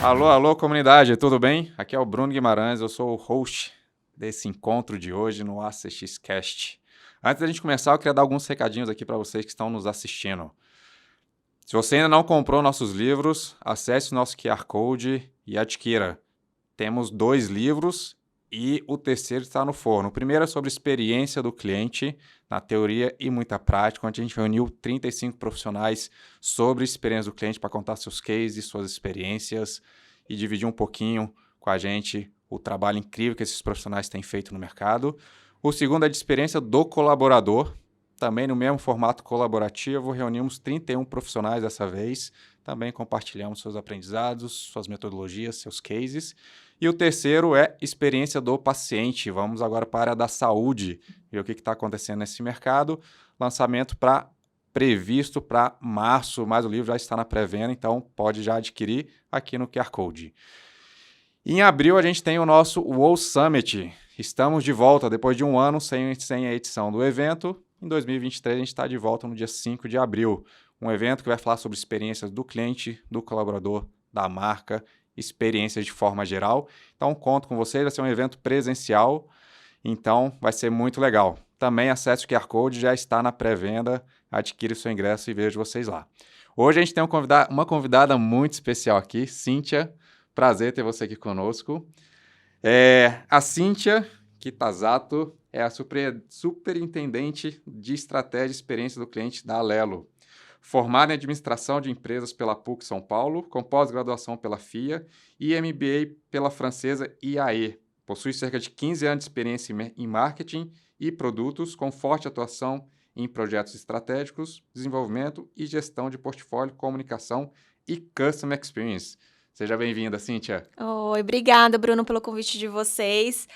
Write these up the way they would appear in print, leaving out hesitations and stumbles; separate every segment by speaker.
Speaker 1: Alô, alô, comunidade, tudo bem? Aqui é o Bruno Guimarães, eu sou o host desse encontro de hoje no ACXcast. Antes da gente começar, eu queria dar alguns recadinhos aqui para vocês que estão nos assistindo. Se você ainda não comprou nossos livros, acesse o nosso QR Code e adquira. Temos 2 livros e o terceiro está no forno. O primeiro é sobre experiência do cliente, na teoria e muita prática, onde a gente reuniu 35 profissionais sobre experiência do cliente para contar seus cases, suas experiências e dividir um pouquinho com a gente o trabalho incrível que esses profissionais têm feito no mercado. O segundo é de experiência do colaborador, também no mesmo formato colaborativo, reunimos 31 profissionais dessa vez, também compartilhamos seus aprendizados, suas metodologias, seus cases. E o terceiro é experiência do paciente. Vamos agora para a área da saúde, ver o que está acontecendo nesse mercado. Lançamento previsto para março, mas o livro já está na pré-venda, então pode já adquirir aqui no QR Code. Em abril a gente tem o nosso WOW Summit. Estamos de volta depois de um ano sem a edição do evento. Em 2023 a gente está de volta no dia 5 de abril. Um evento que vai falar sobre experiências do cliente, do colaborador, da marca, experiências de forma geral. Então conto com vocês, vai ser um evento presencial, então vai ser muito legal. Também acesse o QR Code, já está na pré-venda, adquire o seu ingresso e vejo vocês lá. Hoje a gente tem uma convidada muito especial aqui, Cíntia. Prazer ter você aqui conosco. A Cíntia Kitazato é a superintendente de estratégia e experiência do cliente da Alelo. Formada em administração de empresas pela PUC São Paulo, com pós-graduação pela FIA e MBA pela francesa IAE. Possui cerca de 15 anos de experiência em marketing e produtos, com forte atuação em projetos estratégicos, desenvolvimento e gestão de portfólio, comunicação e customer experience. Seja bem-vinda, Cíntia.
Speaker 2: Oi, obrigada, Bruno, pelo convite de vocês.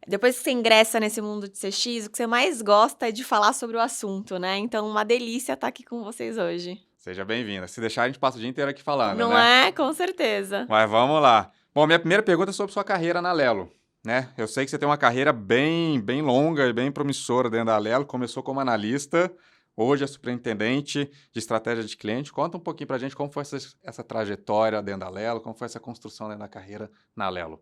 Speaker 2: Depois que você ingressa nesse mundo de CX, o que você mais gosta é de falar sobre o assunto, né? Então, uma delícia estar aqui com vocês hoje.
Speaker 1: Seja bem-vinda. Se deixar, a gente passa o dia inteiro aqui falando,
Speaker 2: Não
Speaker 1: né?
Speaker 2: é? Com certeza.
Speaker 1: Mas vamos lá. Bom, minha primeira pergunta é sobre sua carreira na Alelo, né? Eu sei que você tem uma carreira bem longa e bem promissora dentro da Alelo. Começou como analista, hoje é superintendente de estratégia de cliente. Conta um pouquinho pra gente como foi essa trajetória dentro da Alelo, como foi essa construção dentro da carreira na Alelo.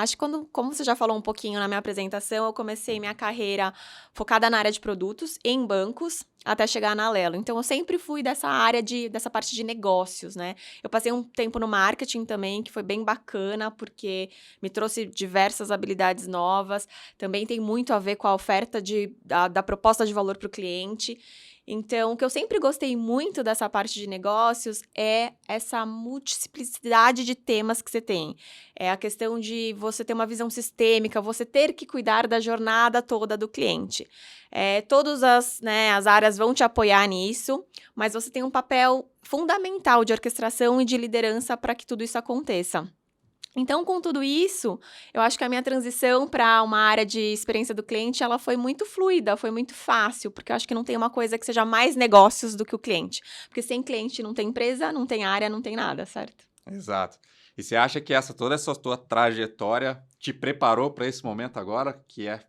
Speaker 2: Acho que como você já falou um pouquinho na minha apresentação, eu comecei minha carreira focada na área de produtos, em bancos, até chegar na Alelo. Então, eu sempre fui dessa parte de negócios, né? Eu passei um tempo no marketing também, que foi bem bacana, porque me trouxe diversas habilidades novas. Também tem muito a ver com a oferta da proposta de valor para o cliente. Então, o que eu sempre gostei muito dessa parte de negócios é essa multiplicidade de temas que você tem. É a questão de você ter uma visão sistêmica, você ter que cuidar da jornada toda do cliente. Todas as áreas vão te apoiar nisso, mas você tem um papel fundamental de orquestração e de liderança para que tudo isso aconteça. Então, com tudo isso, eu acho que a minha transição para uma área de experiência do cliente, ela foi muito fluida, foi muito fácil, porque eu acho que não tem uma coisa que seja mais negócios do que o cliente. Porque sem cliente não tem empresa, não tem área, não tem nada, certo?
Speaker 1: Exato. E você acha que toda essa tua trajetória te preparou para esse momento agora, que é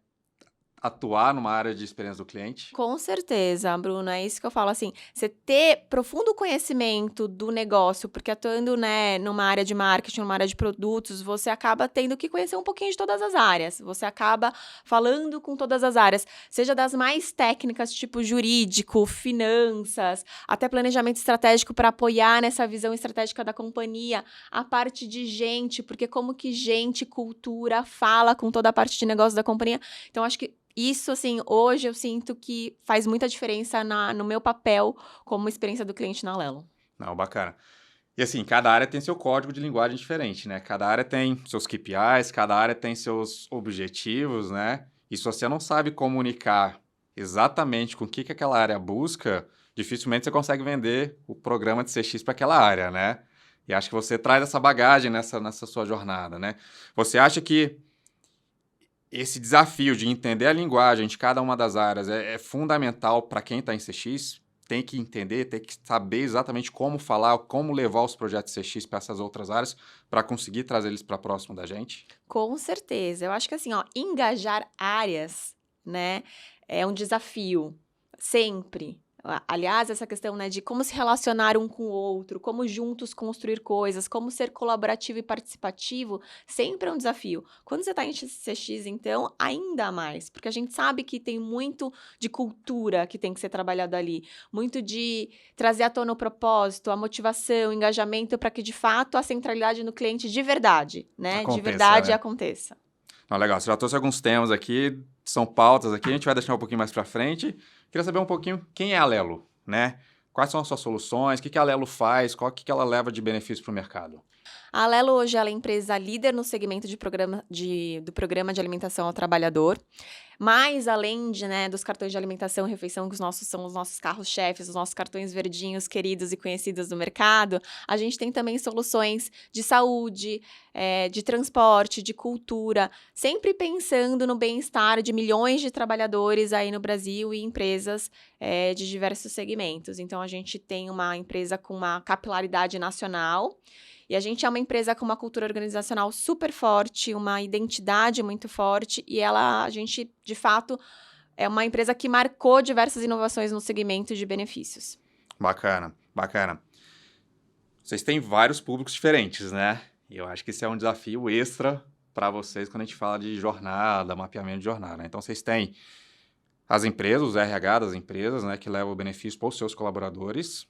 Speaker 1: atuar numa área de experiência do cliente?
Speaker 2: Com certeza, Bruno, é isso que eu falo, assim, você ter profundo conhecimento do negócio, porque atuando, né, numa área de marketing, numa área de produtos, você acaba tendo que conhecer um pouquinho de todas as áreas, você acaba falando com todas as áreas, seja das mais técnicas, tipo jurídico, finanças, até planejamento estratégico para apoiar nessa visão estratégica da companhia, a parte de gente, porque como que gente, cultura, fala com toda a parte de negócio da companhia, então acho que isso, assim, hoje eu sinto que faz muita diferença no meu papel como experiência do cliente na Alelo.
Speaker 1: Não, bacana. E assim, cada área tem seu código de linguagem diferente, né? Cada área tem seus KPIs, cada área tem seus objetivos, né? E se você não sabe comunicar exatamente com o que aquela área busca, dificilmente você consegue vender o programa de CX para aquela área, né? E acho que você traz essa bagagem nessa sua jornada, né? Você acha que esse desafio de entender a linguagem de cada uma das áreas é fundamental para quem está em CX? Tem que entender, tem que saber exatamente como falar, como levar os projetos CX para essas outras áreas, para conseguir trazer eles para próximo da gente?
Speaker 2: Com certeza. Eu acho que assim, engajar áreas, né, é um desafio, sempre. Aliás, essa questão, né, de como se relacionar um com o outro, como juntos construir coisas, como ser colaborativo e participativo, sempre é um desafio. Quando você está em CX, então, ainda mais, porque a gente sabe que tem muito de cultura que tem que ser trabalhado ali, muito de trazer à tona o propósito, a motivação, o engajamento, para que, de fato, a centralidade no cliente de verdade, né, de
Speaker 1: Aconteça,
Speaker 2: verdade
Speaker 1: né?
Speaker 2: aconteça.
Speaker 1: Não, legal, você já trouxe alguns temas aqui, são pautas aqui, a gente vai deixar um pouquinho mais para frente. Queria saber um pouquinho quem é a Alelo, né? Quais são as suas soluções, o que a Alelo faz, qual que ela leva de benefício para o mercado?
Speaker 2: A Alelo hoje ela é a empresa líder no segmento do programa de alimentação ao trabalhador. Mas além né, dos cartões de alimentação e refeição, que são os nossos carros-chefes, os nossos cartões verdinhos queridos e conhecidos do mercado, a gente tem também soluções de saúde, de transporte, de cultura, sempre pensando no bem-estar de milhões de trabalhadores aí no Brasil e empresas de diversos segmentos. Então, a gente tem uma empresa com uma capilaridade nacional. E a gente é uma empresa com uma cultura organizacional super forte, uma identidade muito forte, e a gente, de fato, é uma empresa que marcou diversas inovações no segmento de benefícios.
Speaker 1: Bacana, bacana. Vocês têm vários públicos diferentes, né? E eu acho que esse é um desafio extra para vocês quando a gente fala de jornada, mapeamento de jornada, né? Então, vocês têm as empresas, os RH das empresas, né, que levam o benefício para os seus colaboradores,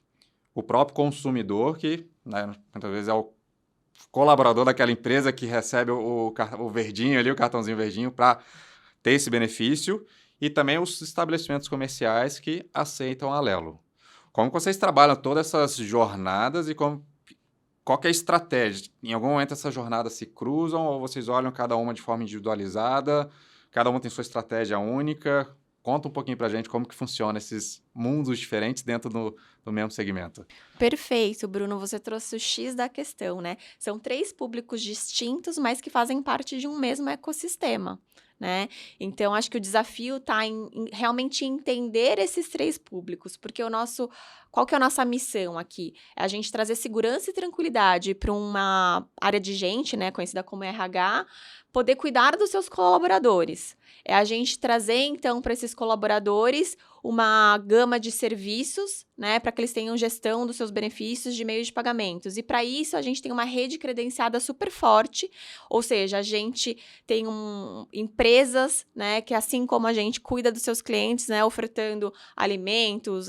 Speaker 1: o próprio consumidor, que né, muitas vezes é o colaborador daquela empresa que recebe o verdinho ali, o cartãozinho verdinho, para ter esse benefício, e também os estabelecimentos comerciais que aceitam a Alelo. Como que vocês trabalham todas essas jornadas e qual que é a estratégia? Em algum momento essas jornadas se cruzam ou vocês olham cada uma de forma individualizada? Cada uma tem sua estratégia única? Conta um pouquinho pra gente como que funciona esses mundos diferentes dentro do mesmo segmento.
Speaker 2: Perfeito, Bruno, você trouxe o X da questão, né? São 3 públicos distintos, mas que fazem parte de um mesmo ecossistema, né? Então, acho que o desafio está em realmente entender esses 3 públicos, porque qual que é a nossa missão aqui? É a gente trazer segurança e tranquilidade para uma área de gente, né, conhecida como RH, poder cuidar dos seus colaboradores. É a gente trazer, então, para esses colaboradores uma gama de serviços, né, para que eles tenham gestão dos seus benefícios de meio de pagamentos. E para isso, a gente tem uma rede credenciada super forte, ou seja, a gente tem empresas, né, que assim como a gente cuida dos seus clientes, né, ofertando alimentos,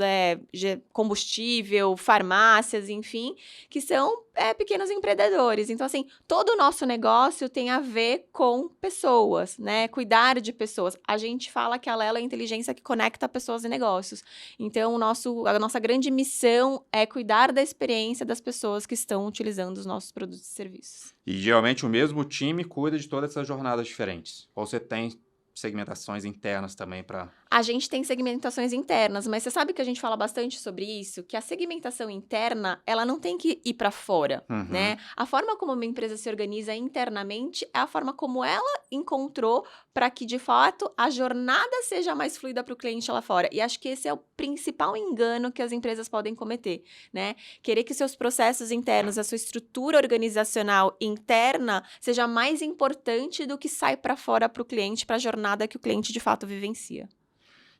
Speaker 2: combustível, farmácias, enfim, que são pequenos empreendedores. Então, assim, todo o nosso negócio tem a ver com pessoas, né, cuidar de pessoas. A gente fala que a Alelo é a inteligência que conecta pessoas e negócios. Então, a nossa grande missão é cuidar da experiência das pessoas que estão utilizando os nossos produtos e serviços.
Speaker 1: E geralmente o mesmo time cuida de todas essas jornadas diferentes. Ou você tem segmentações internas também para...
Speaker 2: A gente tem segmentações internas, mas você sabe que a gente fala bastante sobre isso, que a segmentação interna, ela não tem que ir para fora, né? A forma como uma empresa se organiza internamente é a forma como ela encontrou para que, de fato, a jornada seja mais fluida para o cliente lá fora. E acho que esse é o principal engano que as empresas podem cometer, né? Querer que seus processos internos, a sua estrutura organizacional interna seja mais importante do que sai para fora para o cliente, para a jornada que o cliente, de fato, vivencia.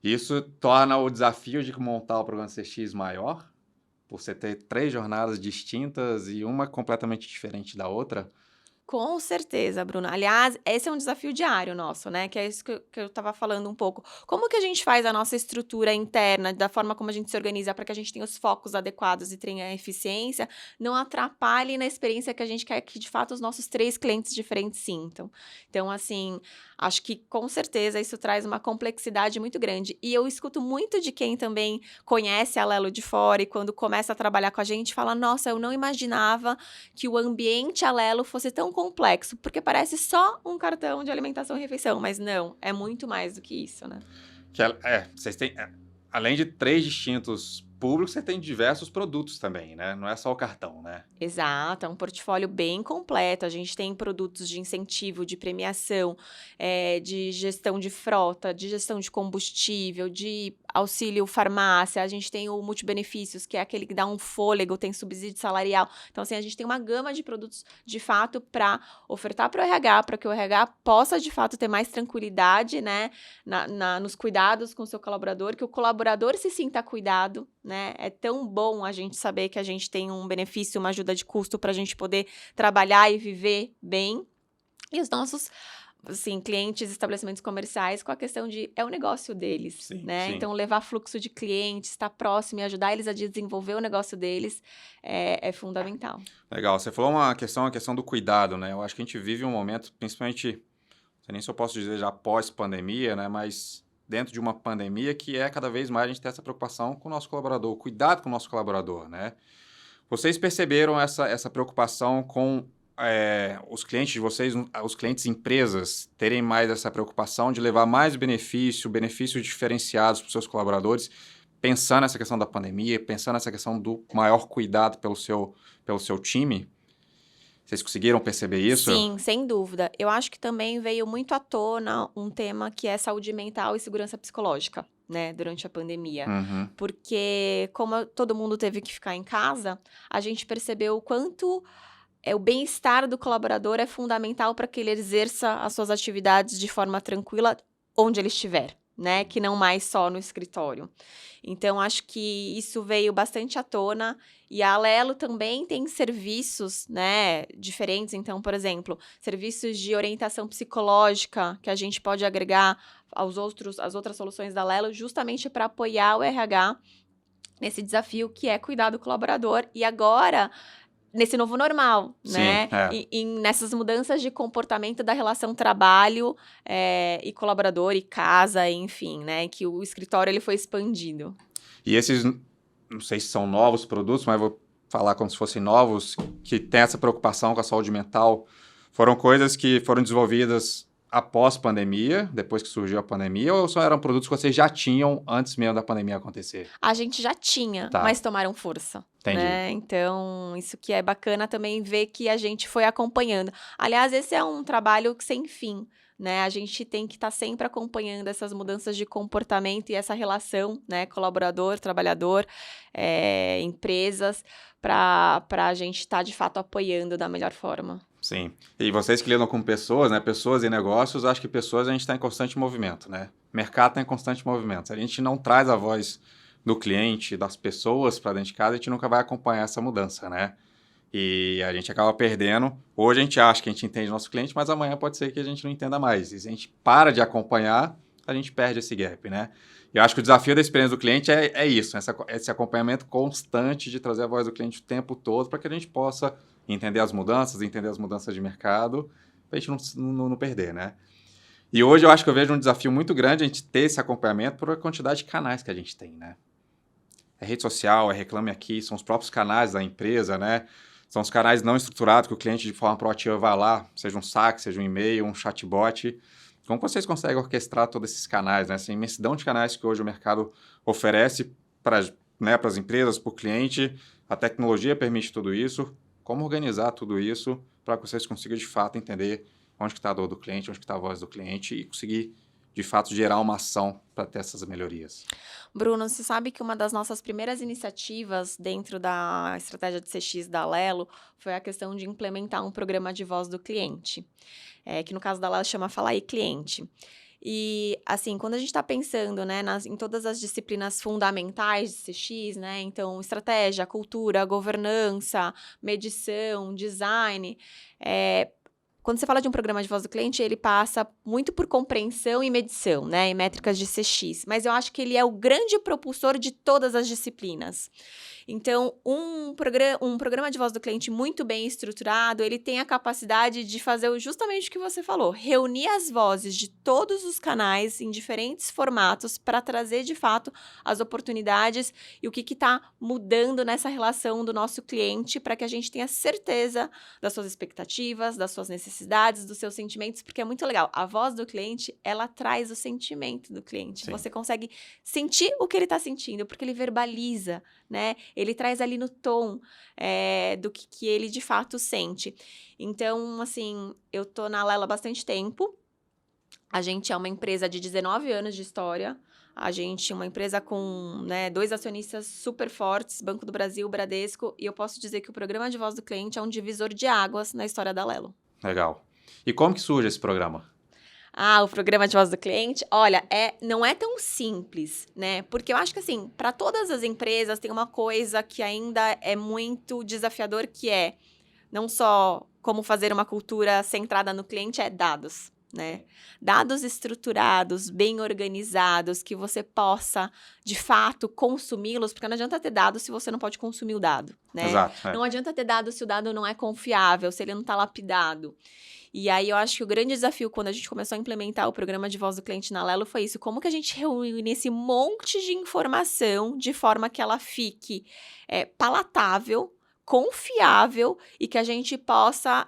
Speaker 1: Isso torna o desafio de montar o programa CX maior, por você ter 3 jornadas distintas e uma completamente diferente da outra.
Speaker 2: Com certeza, Bruna. Aliás, esse é um desafio diário nosso, né? Que é isso que eu estava falando um pouco. Como que a gente faz a nossa estrutura interna, da forma como a gente se organiza, para que a gente tenha os focos adequados e tenha eficiência, não atrapalhe na experiência que a gente quer que, de fato, os nossos 3 clientes diferentes sintam. Então, assim, acho que, com certeza, isso traz uma complexidade muito grande. E eu escuto muito de quem também conhece a Alelo de fora e quando começa a trabalhar com a gente, fala, nossa, eu não imaginava que o ambiente Alelo fosse tão complexo, porque parece só um cartão de alimentação e refeição, mas não, é muito mais do que isso, né?
Speaker 1: Vocês têm, além de 3 distintos público, você tem diversos produtos também, né? Não é só o cartão, né?
Speaker 2: Exato, é um portfólio bem completo. A gente tem produtos de incentivo, de premiação, de gestão de frota, de gestão de combustível, de auxílio farmácia. A gente tem o multibenefícios, que é aquele que dá um fôlego, tem subsídio salarial. Então, assim, a gente tem uma gama de produtos, de fato, para ofertar para o RH, para que o RH possa, de fato, ter mais tranquilidade, né, nos cuidados com o seu colaborador, que o colaborador se sinta cuidado, né? É tão bom a gente saber que a gente tem um benefício, uma ajuda de custo para a gente poder trabalhar e viver bem. E os nossos, assim, clientes, estabelecimentos comerciais, com a questão de é o negócio deles,
Speaker 1: Sim,
Speaker 2: né?
Speaker 1: sim.
Speaker 2: Então, levar fluxo de clientes, estar próximo e ajudar eles a desenvolver o negócio deles é fundamental.
Speaker 1: Legal. Você falou a questão do cuidado, né? Eu acho que a gente vive um momento, principalmente, não sei nem se eu posso dizer já pós-pandemia, né? Mas dentro de uma pandemia que é cada vez mais a gente ter essa preocupação com o nosso colaborador, o cuidado com o nosso colaborador, né? Vocês perceberam essa preocupação com os clientes de vocês, os clientes empresas, terem mais essa preocupação de levar mais benefícios diferenciados para os seus colaboradores, pensando nessa questão da pandemia, pensando nessa questão do maior cuidado pelo seu time? Vocês conseguiram perceber isso?
Speaker 2: Sim, sem dúvida. Eu acho que também veio muito à tona um tema que é saúde mental e segurança psicológica, né, durante a pandemia.
Speaker 1: Uhum.
Speaker 2: Porque, como todo mundo teve que ficar em casa, a gente percebeu o quanto o bem-estar do colaborador é fundamental para que ele exerça as suas atividades de forma tranquila onde ele estiver, né? Que não mais só no escritório. Então, acho que isso veio bastante à tona. E a Alelo também tem serviços, né, diferentes. Então, por exemplo, serviços de orientação psicológica que a gente pode agregar às outras soluções da Alelo, justamente para apoiar o RH nesse desafio que é cuidar do colaborador. E agora, nesse novo normal,
Speaker 1: Sim,
Speaker 2: né? Nessas mudanças de comportamento da relação trabalho e colaborador e casa, enfim, né? Que o escritório ele foi expandido.
Speaker 1: E esses, não sei se são novos produtos, mas vou falar como se fossem novos, que tem essa preocupação com a saúde mental, foram coisas que foram desenvolvidas após pandemia, depois que surgiu a pandemia, ou só eram produtos que vocês já tinham antes mesmo da pandemia acontecer?
Speaker 2: A gente já tinha,
Speaker 1: Tá.
Speaker 2: mas tomaram força.
Speaker 1: Entendi.
Speaker 2: Né? Então, isso que é bacana também ver que a gente foi acompanhando. Aliás, esse é um trabalho sem fim, né? A gente tem que estar sempre acompanhando essas mudanças de comportamento e essa relação, né? Colaborador, trabalhador, empresas, para a gente estar, de fato, apoiando da melhor forma.
Speaker 1: Sim. E vocês que lidam com pessoas, né? Pessoas e negócios, acho que pessoas a gente está em constante movimento, né? O mercado está em constante movimento. Se a gente não traz a voz do cliente, das pessoas para dentro de casa, a gente nunca vai acompanhar essa mudança, né? E a gente acaba perdendo. Hoje a gente acha que a gente entende nosso cliente, mas amanhã pode ser que a gente não entenda mais. E se a gente para de acompanhar, a gente perde esse gap, né? E eu acho que o desafio da experiência do cliente é isso, esse acompanhamento constante de trazer a voz do cliente o tempo todo para que a gente possa entender as mudanças de mercado, para a gente não perder, né? E hoje eu acho que eu vejo um desafio muito grande a gente ter esse acompanhamento por a quantidade de canais que a gente tem, né? É rede social, é Reclame Aqui, são os próprios canais da empresa, né? São os canais não estruturados que o cliente de forma proativa vai lá, seja um saque, seja um e-mail, um chatbot. Como vocês conseguem orquestrar todos esses canais, né? Essa imensidão de canais que hoje o mercado oferece para as empresas, para o cliente, a tecnologia permite tudo isso. Como organizar tudo isso para que vocês consigam, de fato, entender onde está a dor do cliente, onde está a voz do cliente e conseguir, de fato, gerar uma ação para ter essas melhorias.
Speaker 2: Bruno, você sabe que uma das nossas primeiras iniciativas dentro da estratégia de CX da Alelo foi a questão de implementar um programa de voz do cliente, que no caso da Alelo chama Fala aí Cliente. E, assim, quando a gente está pensando, né, em todas as disciplinas fundamentais de CX, né, então, estratégia, cultura, governança, medição, design, quando você fala de um programa de voz do cliente, ele passa muito por compreensão e medição, né, e métricas de CX, mas eu acho que ele é o grande propulsor de todas as disciplinas. Então, um programa de voz do cliente muito bem estruturado, ele tem a capacidade de fazer justamente o que você falou, reunir as vozes de todos os canais em diferentes formatos para trazer, de fato, as oportunidades e o que está mudando nessa relação do nosso cliente para que a gente tenha certeza das suas expectativas, das suas necessidades, necessidades, dos seus sentimentos, porque é muito legal. A voz do cliente, ela traz o sentimento do cliente.
Speaker 1: Sim.
Speaker 2: Você consegue sentir o que ele está sentindo, porque ele verbaliza, né? Ele traz ali no tom do que ele de fato sente. Então, assim, eu tô na Lelo há bastante tempo. A gente é uma empresa de 19 anos de história. A gente é uma empresa com 2 acionistas super fortes, Banco do Brasil, Bradesco, e eu posso dizer que o programa de voz do cliente é um divisor de águas na história da Lelo.
Speaker 1: Legal. E como que surge esse programa?
Speaker 2: O programa de voz do cliente, olha, não é tão simples, né? Porque eu acho que, assim, para todas as empresas tem uma coisa que ainda é muito desafiador, que é não só como fazer uma cultura centrada no cliente, é dados, né? Dados estruturados, bem organizados, que você possa, de fato, consumi-los, porque não adianta ter dados se você não pode consumir o dado, né?
Speaker 1: Exato.
Speaker 2: Não adianta ter dados se o dado não é confiável, se ele não está lapidado. E aí, eu acho que o grande desafio, quando a gente começou a implementar o programa de voz do cliente na Lelo, foi isso. Como que a gente reúne esse monte de informação de forma que ela fique palatável, confiável e que a gente possa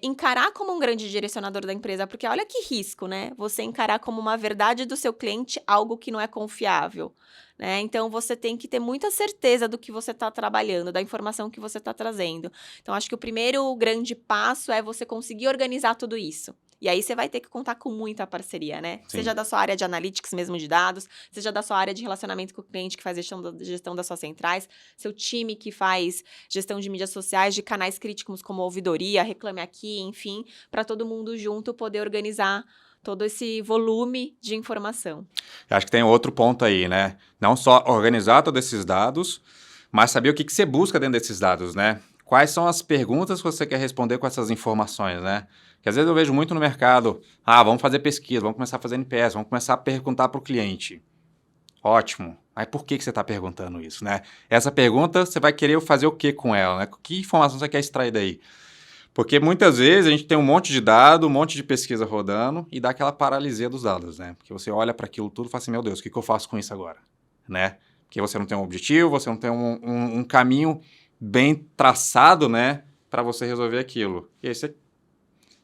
Speaker 2: encarar como um grande direcionador da empresa, porque olha que risco, né? Você encarar como uma verdade do seu cliente algo que não é confiável, né? Então, você tem que ter muita certeza do que você está trabalhando, da informação que você está trazendo. Então, acho que o primeiro grande passo é você conseguir organizar tudo isso. E aí, você vai ter que contar com muita parceria, né?
Speaker 1: Sim.
Speaker 2: Seja da sua área de analytics mesmo de dados, seja da sua área de relacionamento com o cliente, que faz gestão das suas centrais, seu time que faz gestão de mídias sociais, de canais críticos como ouvidoria, Reclame Aqui, enfim, para todo mundo junto poder organizar todo esse volume de informação.
Speaker 1: Eu acho que tem outro ponto aí, né? Não só organizar todos esses dados, mas saber o que você busca dentro desses dados, né? Quais são as perguntas que você quer responder com essas informações, né? Porque às vezes eu vejo muito no mercado, vamos fazer pesquisa, vamos começar a fazer NPS, vamos começar a perguntar para o cliente. Ótimo. Mas por que você está perguntando isso, né? Essa pergunta, você vai querer fazer o que com ela, né? Que informação você quer extrair daí? Porque muitas vezes a gente tem um monte de dado, um monte de pesquisa rodando e dá aquela paralisia dos dados, né? Porque você olha para aquilo tudo e fala assim, meu Deus, o que eu faço com isso agora? Né? Porque você não tem um objetivo, você não tem um caminho bem traçado, né? Para você resolver aquilo. E aí você,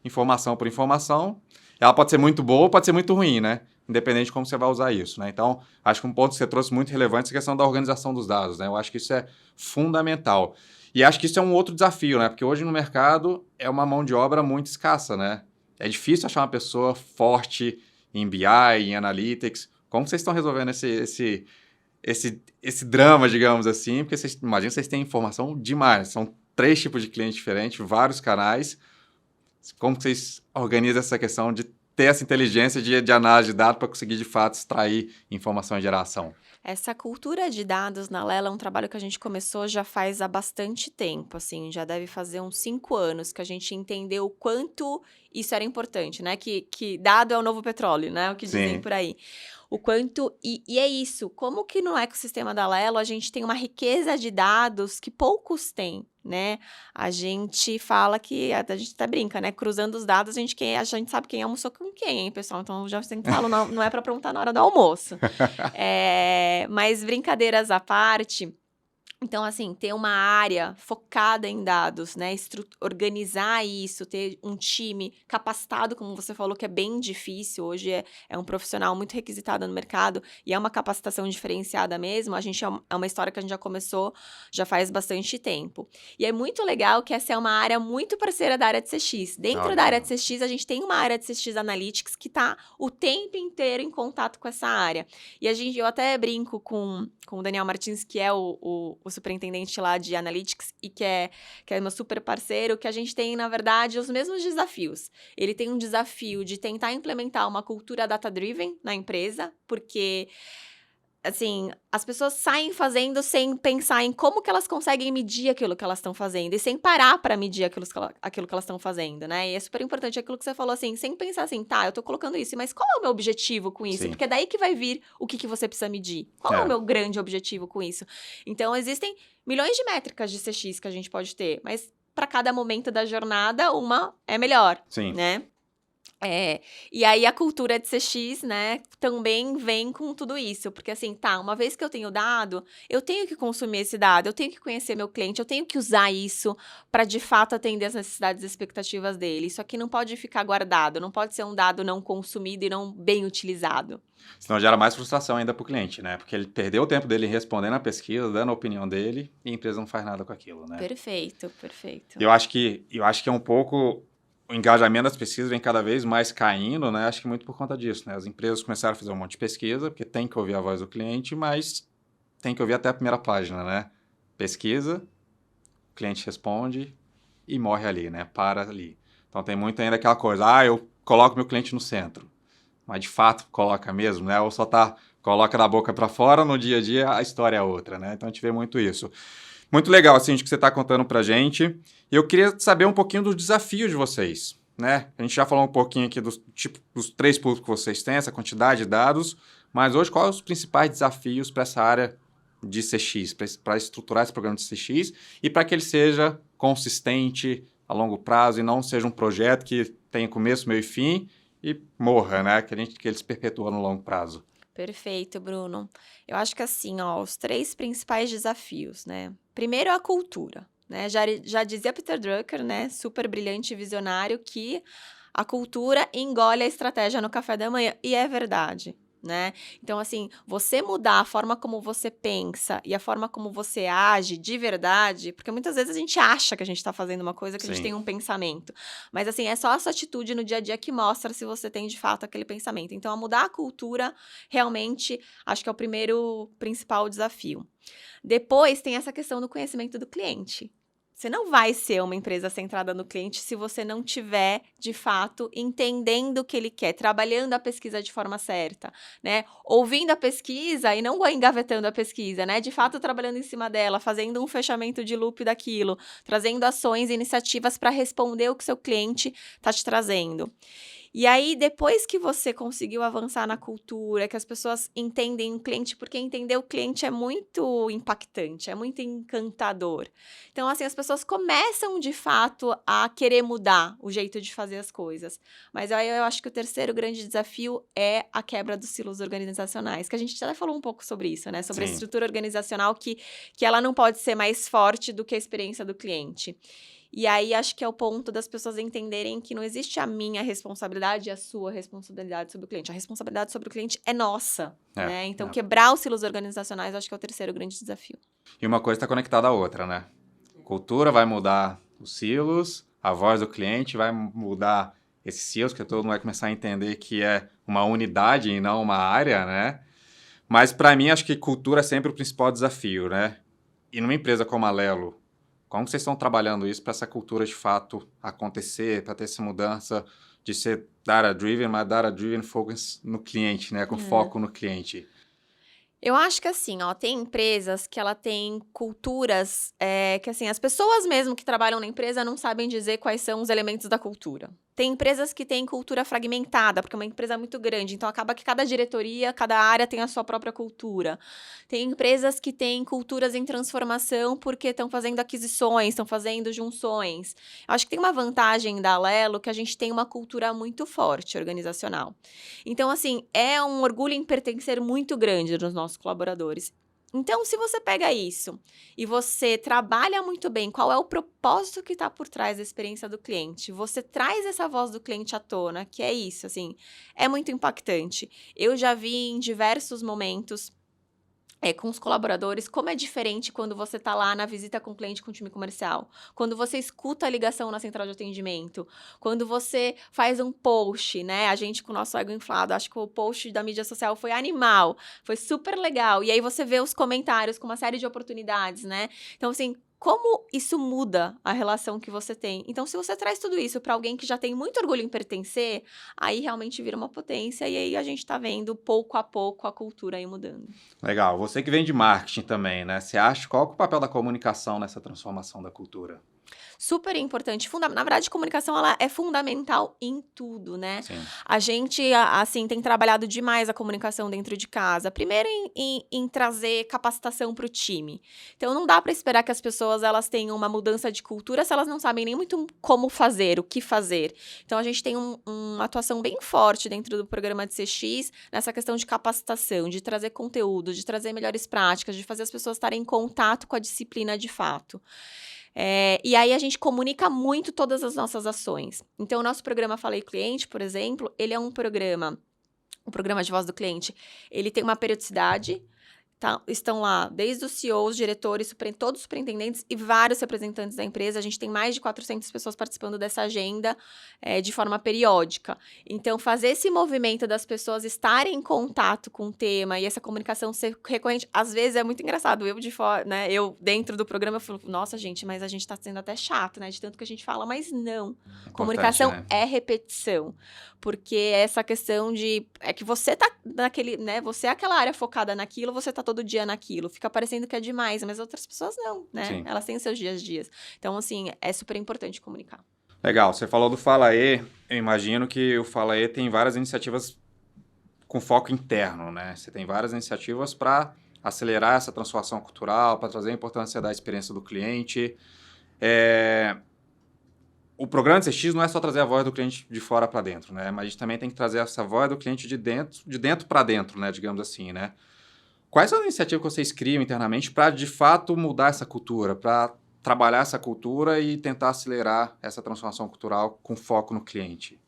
Speaker 1: informação por informação, ela pode ser muito boa ou pode ser muito ruim, né? Independente de como você vai usar isso, né? Então, acho que um ponto que você trouxe muito relevante é a questão da organização dos dados, né? Eu acho que isso é fundamental. E acho que isso é um outro desafio, né? Porque hoje no mercado é uma mão de obra muito escassa, né? É difícil achar uma pessoa forte em BI, em Analytics. Como vocês estão resolvendo esse drama, digamos assim? Porque imagina que vocês têm informação demais. São 3 tipos de clientes diferentes, vários canais. Como vocês organizam essa questão de ter essa inteligência de análise de dados para conseguir, de fato, extrair informação e geração?
Speaker 2: Essa cultura de dados na Lelo é um trabalho que a gente começou já faz há bastante tempo, assim, já deve fazer uns 5 anos que a gente entendeu o quanto isso era importante, né? Que dado é o novo petróleo, né? O que dizem por aí. O quanto... E é isso, como que no ecossistema da Lelo a gente tem uma riqueza de dados que poucos têm, né? A gente fala que... A gente até brinca, né? Cruzando os dados, a gente sabe quem almoçou com quem, hein, pessoal? Então, eu já sempre falo, não é para perguntar na hora do almoço. Mas brincadeiras à parte... Então, assim, ter uma área focada em dados, né? Organizar isso, ter um time capacitado, como você falou, que é bem difícil. Hoje é um profissional muito requisitado no mercado e é uma capacitação diferenciada mesmo. É uma história que a gente já começou já faz bastante tempo. E é muito legal que essa é uma área muito parceira da área de CX. Dentro da área de CX, a gente tem uma área de CX Analytics que está o tempo inteiro em contato com essa área. E eu até brinco com o Daniel Martins, que é o superintendente lá de Analytics e que é meu super parceiro, que a gente tem, na verdade, os mesmos desafios. Ele tem um desafio de tentar implementar uma cultura data-driven na empresa, porque... assim, as pessoas saem fazendo sem pensar em como que elas conseguem medir aquilo que elas estão fazendo e sem parar para medir aquilo que elas estão fazendo, né? E é super importante aquilo que você falou, assim, sem pensar assim, tá, eu tô colocando isso, mas qual é o meu objetivo com isso?
Speaker 1: Sim.
Speaker 2: Porque é daí que vai vir o que você precisa medir. Qual é o meu grande objetivo com isso? Então, existem milhões de métricas de CX que a gente pode ter, mas para cada momento da jornada, uma é melhor,
Speaker 1: Sim.
Speaker 2: né? E aí a cultura de CX, né, também vem com tudo isso, porque assim, tá, uma vez que eu tenho dado, eu tenho que consumir esse dado, eu tenho que conhecer meu cliente, eu tenho que usar isso para de fato atender as necessidades e expectativas dele. Isso aqui não pode ficar guardado, não pode ser um dado não consumido e não bem utilizado.
Speaker 1: Senão gera mais frustração ainda para o cliente, né? Porque ele perdeu o tempo dele respondendo a pesquisa, dando a opinião dele, e a empresa não faz nada com aquilo, né?
Speaker 2: Perfeito, perfeito.
Speaker 1: Eu acho que é um pouco o engajamento das pesquisas vem cada vez mais caindo, né? Acho que muito por conta disso, né? As empresas começaram a fazer um monte de pesquisa, porque tem que ouvir a voz do cliente, mas tem que ouvir até a primeira página, né? Pesquisa, o cliente responde e morre ali, né? Para ali. Então tem muito ainda aquela coisa, eu coloco meu cliente no centro. Mas de fato coloca mesmo, né? Ou só coloca da boca para fora, no dia a dia a história é outra, né? Então a gente vê muito isso. Muito legal, assim, o que você está contando para a gente. E eu queria saber um pouquinho dos desafios de vocês, né? A gente já falou um pouquinho aqui dos 3 públicos que vocês têm, essa quantidade de dados, mas hoje quais os principais desafios para essa área de CX, para estruturar esse programa de CX e para que ele seja consistente a longo prazo e não seja um projeto que tenha começo, meio e fim e morra, né? Que ele se perpetua no longo prazo.
Speaker 2: Perfeito, Bruno. Eu acho que assim, ó, os 3 principais desafios, né? Primeiro, a cultura, né? Já dizia Peter Drucker, né? Super brilhante e visionário, que a cultura engole a estratégia no café da manhã. E é verdade, né? Então, assim, você mudar a forma como você pensa e a forma como você age de verdade, porque muitas vezes a gente acha que a gente tá fazendo uma coisa, que a gente tem um pensamento. Mas, assim, é só a sua atitude no dia a dia que mostra se você tem, de fato, aquele pensamento. Então, a mudar a cultura, realmente, acho que é o primeiro principal desafio. Depois, tem essa questão do conhecimento do cliente. Você não vai ser uma empresa centrada no cliente se você não tiver, de fato, entendendo o que ele quer, trabalhando a pesquisa de forma certa, né? Ouvindo a pesquisa e não engavetando a pesquisa, né? De fato, trabalhando em cima dela, fazendo um fechamento de loop daquilo, trazendo ações e iniciativas para responder o que seu cliente está te trazendo. E aí, depois que você conseguiu avançar na cultura, que as pessoas entendem o cliente, porque entender o cliente é muito impactante, é muito encantador. Então, assim, as pessoas começam, de fato, a querer mudar o jeito de fazer as coisas. Mas aí eu acho que o terceiro grande desafio é a quebra dos silos organizacionais, que a gente já falou um pouco sobre isso, né? Sobre a estrutura organizacional que ela não pode ser mais forte do que a experiência do cliente. E aí, acho que é o ponto das pessoas entenderem que não existe a minha responsabilidade e a sua responsabilidade sobre o cliente. A responsabilidade sobre o cliente é nossa, né? Então, quebrar os silos organizacionais, acho que é o terceiro grande desafio.
Speaker 1: E uma coisa está conectada à outra, né? Cultura vai mudar os silos, a voz do cliente vai mudar esses silos, que todo mundo vai começar a entender que é uma unidade e não uma área, né? Mas, para mim, acho que cultura é sempre o principal desafio, né? E numa empresa como a Lelo, como vocês estão trabalhando isso para essa cultura de fato acontecer, para ter essa mudança de ser data-driven, mas data-driven focus no cliente, né? Com foco no cliente.
Speaker 2: Eu acho que assim, ó, tem empresas que ela tem culturas que assim, as pessoas mesmo que trabalham na empresa não sabem dizer quais são os elementos da cultura. Tem empresas que têm cultura fragmentada, porque é uma empresa muito grande, então acaba que cada diretoria, cada área tem a sua própria cultura. Tem empresas que têm culturas em transformação porque estão fazendo aquisições, estão fazendo junções. Eu acho que tem uma vantagem da Alelo que a gente tem uma cultura muito forte organizacional. Então, assim, é um orgulho em pertencer muito grande dos nossos colaboradores. Então, se você pega isso e você trabalha muito bem qual é o propósito que está por trás da experiência do cliente, você traz essa voz do cliente à tona, que é isso, assim, é muito impactante. Eu já vi em diversos momentos com os colaboradores, como é diferente quando você tá lá na visita com o cliente com o time comercial, quando você escuta a ligação na central de atendimento, quando você faz um post, né? A gente com o nosso ego inflado, acho que o post da mídia social foi animal, foi super legal. E aí você vê os comentários com uma série de oportunidades, né? Então, assim, como isso muda a relação que você tem? Então, se você traz tudo isso para alguém que já tem muito orgulho em pertencer, aí realmente vira uma potência e aí a gente tá vendo pouco a pouco a cultura aí mudando.
Speaker 1: Legal. Você que vem de marketing também, né? Você acha qual que é o papel da comunicação nessa transformação da cultura?
Speaker 2: super importante. Na verdade, comunicação ela é fundamental em tudo, né?
Speaker 1: Sim.
Speaker 2: A gente, assim, tem trabalhado demais a comunicação dentro de casa. Primeiro, em trazer capacitação para o time. Então, não dá para esperar que as pessoas elas tenham uma mudança de cultura se elas não sabem nem muito como fazer, o que fazer. Então, a gente tem uma atuação bem forte dentro do programa de CX nessa questão de capacitação, de trazer conteúdo, de trazer melhores práticas, de fazer as pessoas estarem em contato com a disciplina de fato. E aí a gente comunica muito todas as nossas ações. Então, o nosso programa Fala aí Cliente, por exemplo, ele é um programa de voz do cliente, ele tem uma periodicidade. Estão lá desde os CEOs, diretores, todos os superintendentes e vários representantes da empresa. A gente tem mais de 400 pessoas participando dessa agenda de forma periódica. Então, fazer esse movimento das pessoas estarem em contato com o tema e essa comunicação ser recorrente, às vezes é muito engraçado. Eu de fora, né? Eu dentro do programa, eu falo, nossa, gente, mas a gente tá sendo até chato, né? De tanto que a gente fala, mas não. Comunicação, né? É repetição. Porque essa questão de... É que você tá naquele, né? Você é aquela área focada naquilo, você tá todo dia naquilo. Fica parecendo que é demais, mas outras pessoas não, né?
Speaker 1: Sim.
Speaker 2: Elas têm os seus dias. Então, assim, é super importante comunicar.
Speaker 1: Legal. Você falou do Fala aí. Eu imagino que o Fala aí tem várias iniciativas com foco interno, né? Você tem várias iniciativas para acelerar essa transformação cultural, para trazer a importância da experiência do cliente. O programa de CX não é só trazer a voz do cliente de fora para dentro, né? Mas a gente também tem que trazer essa voz do cliente de dentro para dentro, né? Digamos assim, né? Quais são as iniciativas que vocês criam internamente para, de fato, mudar essa cultura, para trabalhar essa cultura e tentar acelerar essa transformação cultural com foco no cliente?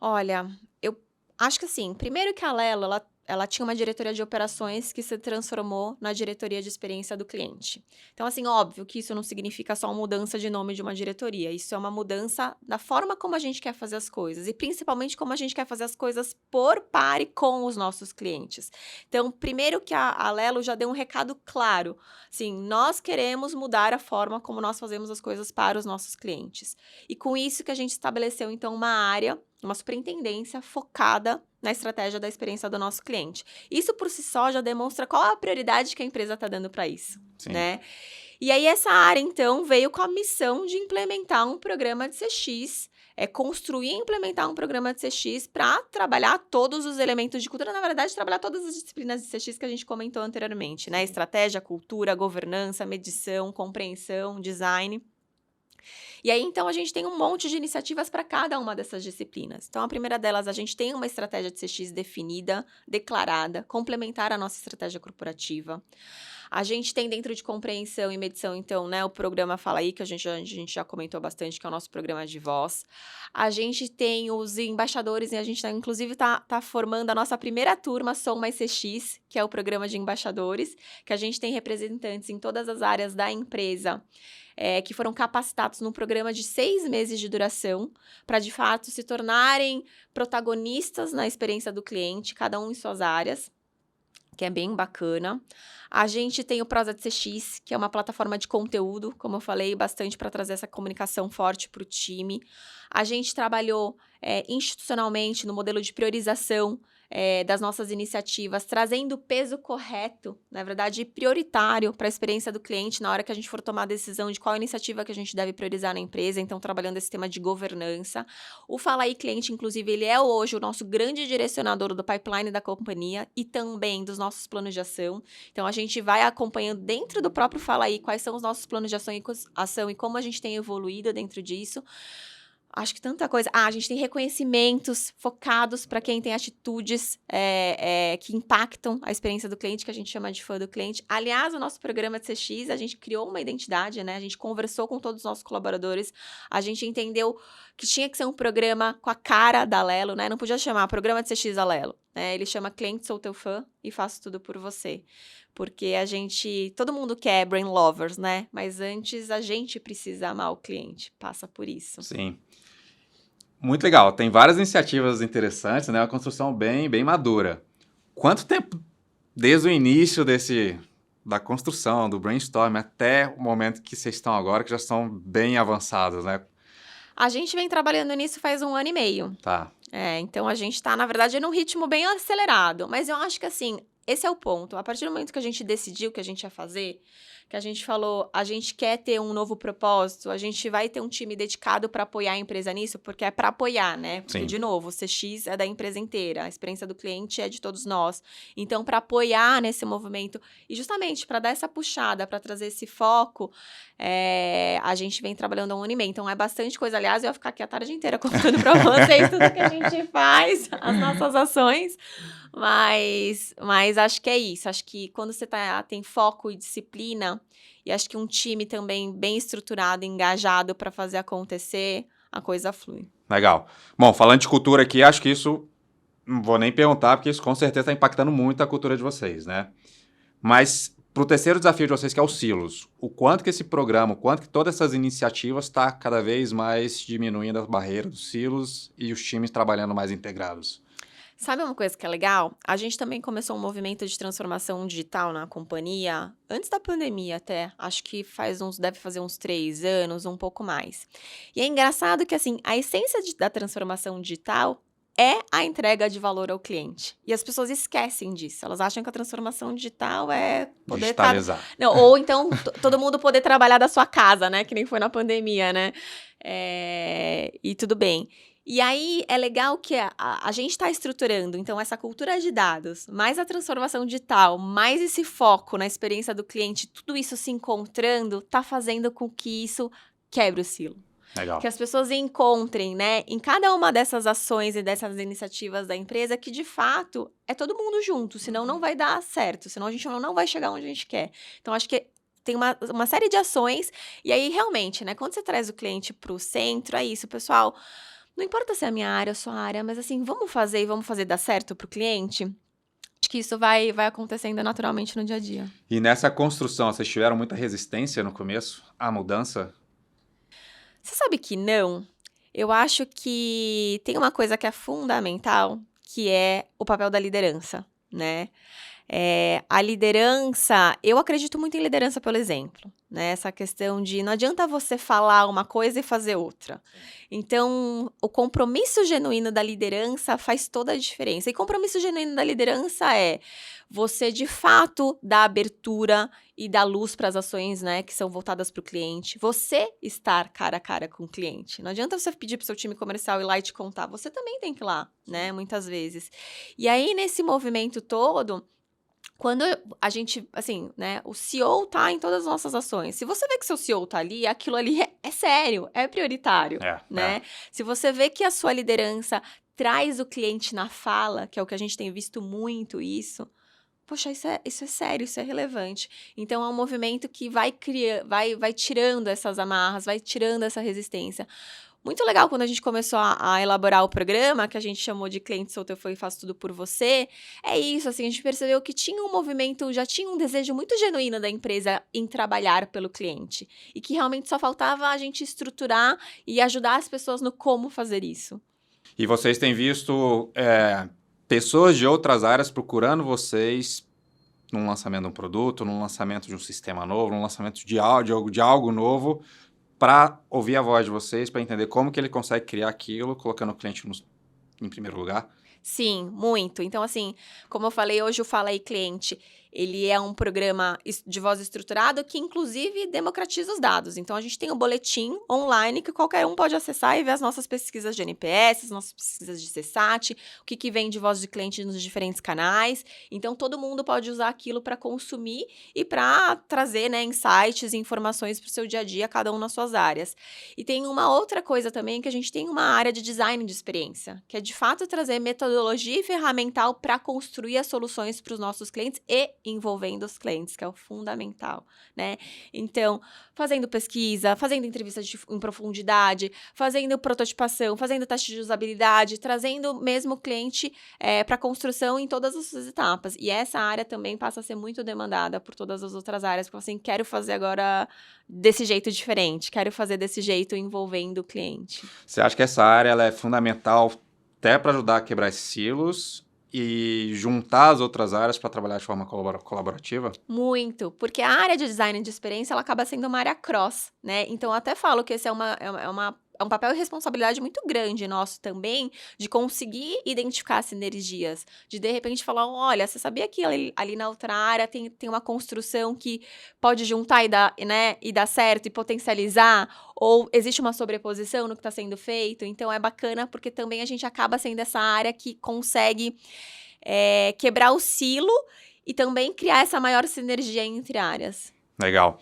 Speaker 2: Olha, eu acho que assim, primeiro que a Lelo, ela tinha uma diretoria de operações que se transformou na diretoria de experiência do cliente. Então, assim, óbvio que isso não significa só uma mudança de nome de uma diretoria. Isso é uma mudança da forma como a gente quer fazer as coisas. E, principalmente, como a gente quer fazer as coisas por par e com os nossos clientes. Então, primeiro que a Lelo já deu um recado claro. Assim, nós queremos mudar a forma como nós fazemos as coisas para os nossos clientes. E com isso que a gente estabeleceu, então, uma superintendência focada na estratégia da experiência do nosso cliente. Isso por si só já demonstra qual a prioridade que a empresa está dando para isso, né? E aí essa área, então, veio com a missão de implementar um programa de CX, construir e implementar um programa de CX para trabalhar todos os elementos de cultura, na verdade, trabalhar todas as disciplinas de CX que a gente comentou anteriormente, né? Estratégia, cultura, governança, medição, compreensão, design. E aí, então, a gente tem um monte de iniciativas para cada uma dessas disciplinas. Então, a primeira delas, a gente tem uma estratégia de CX definida, declarada, complementar à nossa estratégia corporativa. A gente tem dentro de compreensão e medição, então, né, o programa Fala aí, que a gente já comentou bastante, que é o nosso programa de voz. A gente tem os embaixadores, e a gente, inclusive, tá formando a nossa primeira turma, Som Mais CX, que é o programa de embaixadores, que a gente tem representantes em todas as áreas da empresa, que foram capacitados num programa de 6 meses de duração, para, de fato, se tornarem protagonistas na experiência do cliente, cada um em suas áreas, que é bem bacana. A gente tem o Prosa de CX, que é uma plataforma de conteúdo, como eu falei, bastante para trazer essa comunicação forte para o time. A gente trabalhou institucionalmente no modelo de priorização das nossas iniciativas, trazendo o peso correto, na verdade, prioritário para a experiência do cliente na hora que a gente for tomar a decisão de qual iniciativa que a gente deve priorizar na empresa, então trabalhando esse tema de governança. O Fala aí Cliente, inclusive, ele é hoje o nosso grande direcionador do pipeline da companhia e também dos nossos planos de ação. Então, a gente vai acompanhando dentro do próprio Fala aí quais são os nossos planos de ação e como a gente tem evoluído dentro disso. Acho que tanta coisa. A gente tem reconhecimentos focados para quem tem atitudes que impactam a experiência do cliente, que a gente chama de fã do cliente. Aliás, o nosso programa de CX, a gente criou uma identidade, né? A gente conversou com todos os nossos colaboradores, a gente entendeu que tinha que ser um programa com a cara da Lelo, né? Não podia chamar programa de CX da Lelo, né? Ele chama Cliente Sou Teu Fã e Faço Tudo Por Você. Porque todo mundo quer brain lovers, né? Mas antes a gente precisa amar o cliente, passa por isso.
Speaker 1: Sim. Muito legal. Tem várias iniciativas interessantes, né? Uma construção bem madura. Quanto tempo, desde o início da construção, do brainstorm, até o momento que vocês estão agora, que já estão bem avançados, né?
Speaker 2: A gente vem trabalhando nisso faz 1 ano e meio.
Speaker 1: Tá.
Speaker 2: Então a gente tá, na verdade, num ritmo bem acelerado. Mas eu acho que, assim, esse é o ponto. A partir do momento que a gente decidiu o que a gente ia fazer, que a gente falou, a gente quer ter um novo propósito, a gente vai ter um time dedicado para apoiar a empresa nisso, porque é para apoiar, né? Porque,
Speaker 1: Sim.
Speaker 2: de novo, o CX é da empresa inteira, a experiência do cliente é de todos nós. Então, para apoiar nesse movimento, e justamente para dar essa puxada, para trazer esse foco, a gente vem trabalhando há um ano e meio. Então, é bastante coisa. Aliás, eu ia ficar aqui a tarde inteira contando para vocês tudo que a gente faz, as nossas ações. Mas acho que é isso. Acho que quando você tem foco e disciplina, e acho que um time também bem estruturado, engajado para fazer acontecer, a coisa flui.
Speaker 1: Legal. Bom, falando de cultura aqui, acho que isso, não vou nem perguntar, porque isso com certeza está impactando muito a cultura de vocês, né? Mas para o terceiro desafio de vocês, que é os silos, o quanto que esse programa, o quanto que todas essas iniciativas está cada vez mais diminuindo a barreira dos silos e os times trabalhando mais integrados?
Speaker 2: Sabe uma coisa que é legal? A gente também começou um movimento de transformação digital na companhia, antes da pandemia até, acho que deve fazer uns 3 anos, um pouco mais. E é engraçado que, assim, a essência da transformação digital é a entrega de valor ao cliente. E as pessoas esquecem disso. Elas acham que a transformação digital é poder...
Speaker 1: Digitalizar.
Speaker 2: Não, ou então todo mundo poder trabalhar da sua casa, né? Que nem foi na pandemia, né? E tudo bem. E aí, é legal que a gente está estruturando, então, essa cultura de dados, mais a transformação digital, mais esse foco na experiência do cliente, tudo isso se encontrando, está fazendo com que isso quebre o silo.
Speaker 1: Legal.
Speaker 2: Que as pessoas encontrem, né, em cada uma dessas ações e dessas iniciativas da empresa, que, de fato, é todo mundo junto, senão não vai dar certo, senão a gente não vai chegar onde a gente quer. Então, acho que tem uma série de ações, e aí, realmente, né, quando você traz o cliente para o centro, é isso, pessoal... Não importa se é a minha área, a sua área, mas assim, vamos fazer dar certo para o cliente? Acho que isso vai acontecendo naturalmente no dia a dia.
Speaker 1: E nessa construção, vocês tiveram muita resistência no começo à mudança?
Speaker 2: Você sabe que não? Eu acho que tem uma coisa que é fundamental, que é o papel da liderança, né? A liderança, eu acredito muito em liderança pelo exemplo, né? Essa questão de não adianta você falar uma coisa e fazer outra. Então, o compromisso genuíno da liderança faz toda a diferença. E compromisso genuíno da liderança é você, de fato, dar abertura e dar luz para as ações, né, que são voltadas para o cliente. Você estar cara a cara com o cliente. Não adianta você pedir para o seu time comercial ir lá e te contar. Você também tem que ir lá, né, muitas vezes. E aí, nesse movimento todo... Quando a gente, assim, né, o CEO tá em todas as nossas ações. Se você vê que seu CEO tá ali, aquilo ali é sério, é prioritário, né? Se você vê que a sua liderança traz o cliente na fala, que é o que a gente tem visto muito isso, poxa, isso é sério, isso é relevante. Então, é um movimento que vai tirando essas amarras, vai tirando essa resistência. Muito legal quando a gente começou a elaborar o programa, que a gente chamou de Cliente Solto Eu Faço Tudo Por Você. É isso, assim, a gente percebeu que tinha um movimento, já tinha um desejo muito genuíno da empresa em trabalhar pelo cliente. E que realmente só faltava a gente estruturar e ajudar as pessoas no como fazer isso.
Speaker 1: E vocês têm visto pessoas de outras áreas procurando vocês num lançamento de um produto, num lançamento de um sistema novo, num lançamento de algo novo, para ouvir a voz de vocês, para entender como que ele consegue criar aquilo, colocando o cliente em primeiro lugar?
Speaker 2: Sim, muito. Então, assim, como eu falei, hoje o Fala aí Cliente, ele é um programa de voz estruturado que, inclusive, democratiza os dados. Então, a gente tem um boletim online que qualquer um pode acessar e ver as nossas pesquisas de NPS, as nossas pesquisas de CSAT, o que vem de voz de cliente nos diferentes canais. Então, todo mundo pode usar aquilo para consumir e para trazer, né, insights e informações para o seu dia a dia, cada um nas suas áreas. E tem uma outra coisa também, que a gente tem uma área de design de experiência, que é, de fato, trazer metodologia e ferramental para construir as soluções para os nossos clientes e envolvendo os clientes, que é o fundamental, né? Então, fazendo pesquisa, fazendo entrevistas em profundidade, fazendo prototipação, fazendo teste de usabilidade, trazendo mesmo o cliente para construção em todas as suas etapas. E essa área também passa a ser muito demandada por todas as outras áreas, porque assim, quero fazer agora desse jeito diferente, quero fazer desse jeito envolvendo o cliente.
Speaker 1: Você acha que essa área ela é fundamental até para ajudar a quebrar esses silos e juntar as outras áreas para trabalhar de forma colaborativa?
Speaker 2: Muito, porque a área de design de experiência, ela acaba sendo uma área cross, né? Então, eu até falo que essa é uma um papel e responsabilidade muito grande nosso também de conseguir identificar sinergias, de repente falar, olha, você sabia que ali na outra área tem uma construção que pode juntar e dar certo e potencializar, ou existe uma sobreposição no que está sendo feito, então é bacana porque também a gente acaba sendo essa área que consegue quebrar o silo e também criar essa maior sinergia entre áreas.
Speaker 1: Legal.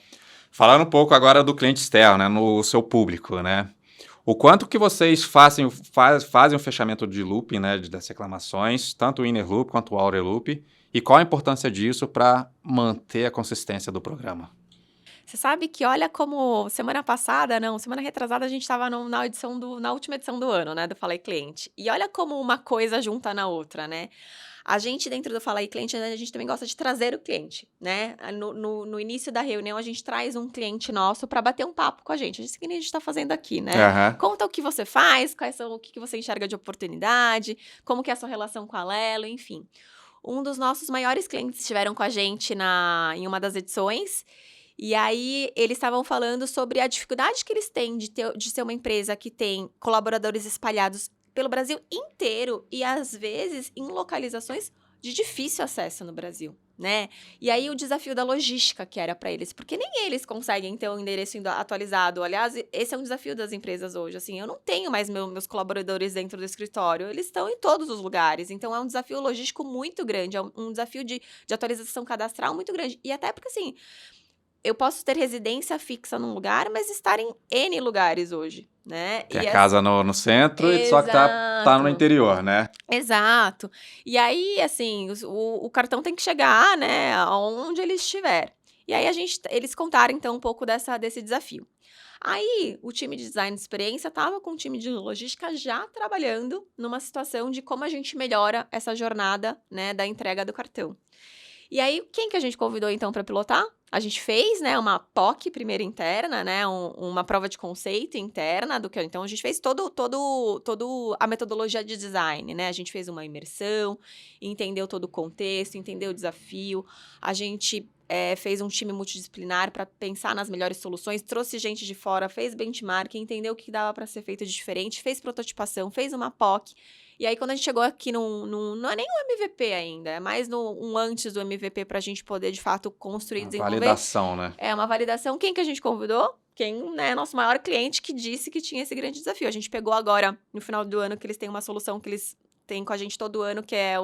Speaker 1: Falando um pouco agora do cliente externo, né, no seu público, né? O quanto que vocês fazem o fechamento de loop, né, das reclamações, tanto o inner loop quanto o outer loop, e qual a importância disso para manter a consistência do programa?
Speaker 2: Você sabe que olha como semana retrasada a gente estava na última edição do ano, né, do Fala aí Cliente. E olha como uma coisa junta na outra, né? A gente, dentro do Fala aí Cliente, a gente também gosta de trazer o cliente, né? No início da reunião, a gente traz um cliente nosso para bater um papo com a gente. Isso que a gente está fazendo aqui, né?
Speaker 1: Aham.
Speaker 2: Conta o que você faz, o que você enxerga de oportunidade, como que é a sua relação com a Lelo, enfim. Um dos nossos maiores clientes estiveram com a gente em uma das edições. E aí, eles estavam falando sobre a dificuldade que eles têm de ser uma empresa que tem colaboradores espalhados pelo Brasil inteiro e, às vezes, em localizações de difícil acesso no Brasil, né? E aí, o desafio da logística que era para eles, porque nem eles conseguem ter um endereço atualizado. Aliás, esse é um desafio das empresas hoje, assim, eu não tenho mais meus colaboradores dentro do escritório, eles estão em todos os lugares, então é um desafio logístico muito grande, é um desafio de atualização cadastral muito grande. E até porque, assim, eu posso ter residência fixa num lugar, mas estar em N lugares hoje, né?
Speaker 1: Tem a casa no centro e só que tá no interior, né?
Speaker 2: Exato. E aí, assim, o cartão tem que chegar, né, aonde ele estiver. E aí, eles contaram, então, um pouco desse desafio. Aí, o time de design de experiência estava com o time de logística já trabalhando numa situação de como a gente melhora essa jornada, né, da entrega do cartão. E aí, quem que a gente convidou, então, para pilotar? A gente fez, né, uma POC primeira interna, né, uma prova de conceito interna do que. Então, a gente fez toda a metodologia de design, né? A gente fez uma imersão, entendeu todo o contexto, entendeu o desafio. A gente fez um time multidisciplinar para pensar nas melhores soluções, trouxe gente de fora, fez benchmark, entendeu o que dava para ser feito de diferente, fez prototipação, fez uma POC. E aí, quando a gente chegou aqui não é nem um MVP ainda, é mais um antes do MVP para a gente poder, de fato, construir e desenvolver.
Speaker 1: Validação, né?
Speaker 2: É uma validação. Quem que a gente convidou? Quem, né, nosso maior cliente que disse que tinha esse grande desafio. A gente pegou agora, no final do ano, que eles têm uma solução que eles têm com a gente todo ano, que é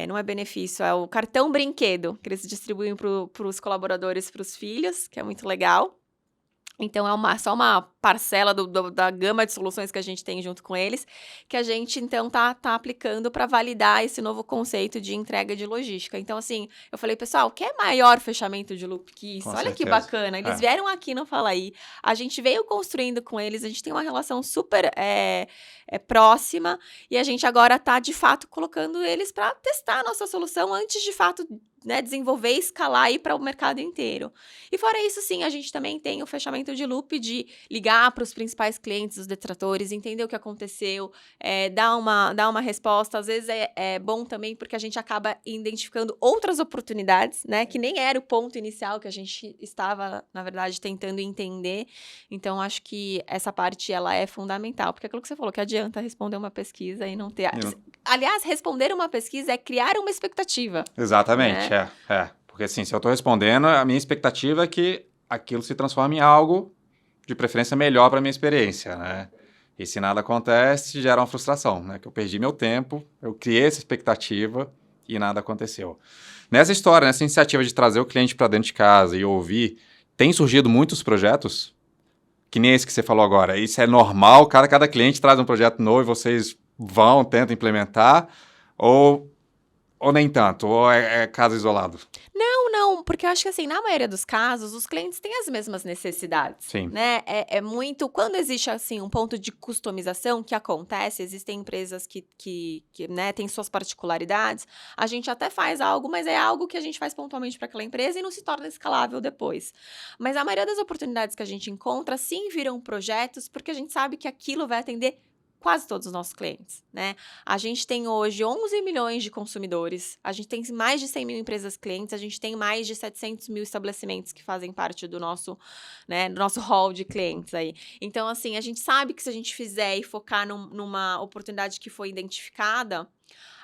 Speaker 2: não é benefício, é o cartão brinquedo, que eles distribuem para os colaboradores, para os filhos, que é muito legal. Então, só uma parcela da gama de soluções que a gente tem junto com eles, que a gente, então, tá aplicando para validar esse novo conceito de entrega de logística. Então, assim, eu falei, pessoal, quer maior fechamento de loop que isso?
Speaker 1: Com
Speaker 2: Olha que
Speaker 1: certeza.
Speaker 2: bacana. Eles vieram aqui no Fala Aí, a gente veio construindo com eles, a gente tem uma relação super próxima, e a gente agora tá, de fato, colocando eles para testar a nossa solução antes, de fato, né, desenvolver e escalar aí para o mercado inteiro. E fora isso, sim, a gente também tem o fechamento de loop de ligar para os principais clientes, os detratores, entender o que aconteceu, dar uma resposta. Às vezes é bom também porque a gente acaba identificando outras oportunidades, né, que nem era o ponto inicial que a gente estava, na verdade, tentando entender. Então, acho que essa parte, ela é fundamental, porque é aquilo que você falou, que adianta responder uma pesquisa e não ter... Aliás, responder uma pesquisa é criar uma expectativa.
Speaker 1: Exatamente, Porque assim, se eu estou respondendo, a minha expectativa é que aquilo se transforme em algo de preferência melhor para a minha experiência, né? E se nada acontece, gera uma frustração, né? Que eu perdi meu tempo, eu criei essa expectativa e nada aconteceu. Nessa história, nessa iniciativa de trazer o cliente para dentro de casa e ouvir, tem surgido muitos projetos, que nem esse que você falou agora. Isso é normal, cada cliente traz um projeto novo e vocês tentam implementar, ou nem tanto, ou é caso isolado?
Speaker 2: Não, porque eu acho que, assim, na maioria dos casos, os clientes têm as mesmas necessidades.
Speaker 1: Sim.
Speaker 2: Né? É muito... Quando existe, assim, um ponto de customização que acontece, existem empresas que né, têm suas particularidades, a gente até faz algo, mas é algo que a gente faz pontualmente para aquela empresa e não se torna escalável depois. Mas a maioria das oportunidades que a gente encontra, sim, viram projetos, porque a gente sabe que aquilo vai atender quase todos os nossos clientes, né? A gente tem hoje 11 milhões de consumidores, a gente tem mais de 100 mil empresas clientes, a gente tem mais de 700 mil estabelecimentos que fazem parte do nosso, né, do nosso hall de clientes aí. Então, assim, a gente sabe que se a gente fizer e focar numa oportunidade que foi identificada,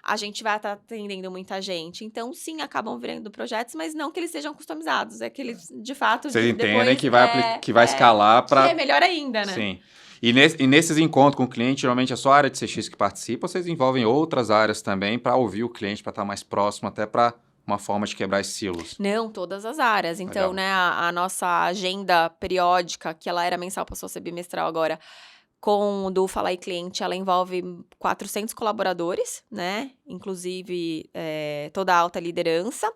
Speaker 2: a gente vai estar atendendo muita gente. Então, sim, acabam virando projetos, mas não que eles sejam customizados. É que eles, de fato,
Speaker 1: Vocês entendem
Speaker 2: depois,
Speaker 1: que vai escalar para...
Speaker 2: Que é melhor ainda, né?
Speaker 1: Sim. E nesses encontros com o cliente, geralmente é só a área de CX que participa, ou vocês envolvem outras áreas também para ouvir o cliente, para estar mais próximo, até para uma forma de quebrar esses silos?
Speaker 2: Não, todas as áreas. Então,
Speaker 1: Legal.
Speaker 2: né, a nossa agenda periódica, que ela era mensal, passou a ser bimestral agora, com o do Fala aí Cliente, ela envolve 400 colaboradores, né? Inclusive toda a alta liderança.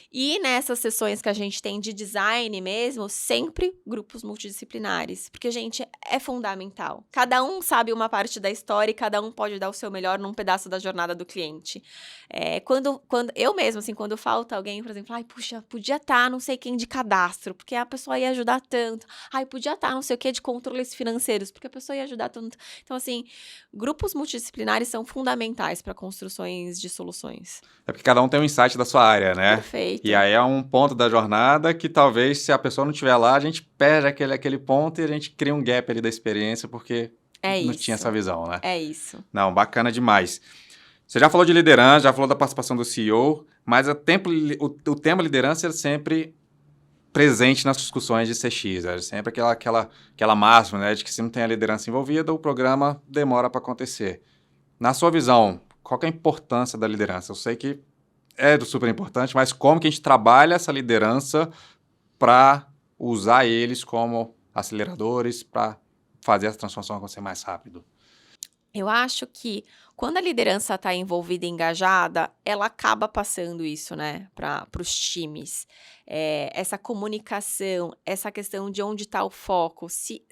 Speaker 2: E nessas sessões que a gente tem de design mesmo, sempre grupos multidisciplinares. Porque, gente, é fundamental. Cada um sabe uma parte da história e cada um pode dar o seu melhor num pedaço da jornada do cliente. Quando eu mesmo, assim, quando falta alguém, por exemplo, ai, puxa, podia estar não sei quem de cadastro, porque a pessoa ia ajudar tanto. Ai, podia estar não sei o que de controles financeiros, porque a pessoa ia ajudar tanto. Então, assim, grupos multidisciplinares são fundamentais para construções de soluções.
Speaker 1: É porque cada um tem um insight da sua área, né?
Speaker 2: Perfeito.
Speaker 1: E aí é um ponto da jornada que talvez, se a pessoa não estiver lá, a gente perde aquele ponto e a gente cria um gap ali da experiência, porque não tinha essa visão, né?
Speaker 2: É isso.
Speaker 1: Não, bacana demais. Você já falou de liderança, já falou da participação do CEO, mas o tema liderança é sempre presente nas discussões de CX, é sempre aquela máxima, né, de que se não tem a liderança envolvida, o programa demora para acontecer. Na sua visão, qual que é a importância da liderança? Eu sei que é super importante, mas como que a gente trabalha essa liderança para usar eles como aceleradores para fazer essa transformação acontecer mais rápido?
Speaker 2: Eu acho que quando a liderança está envolvida e engajada, ela acaba passando isso, né, para os times. Essa comunicação, essa questão de onde está o foco. Se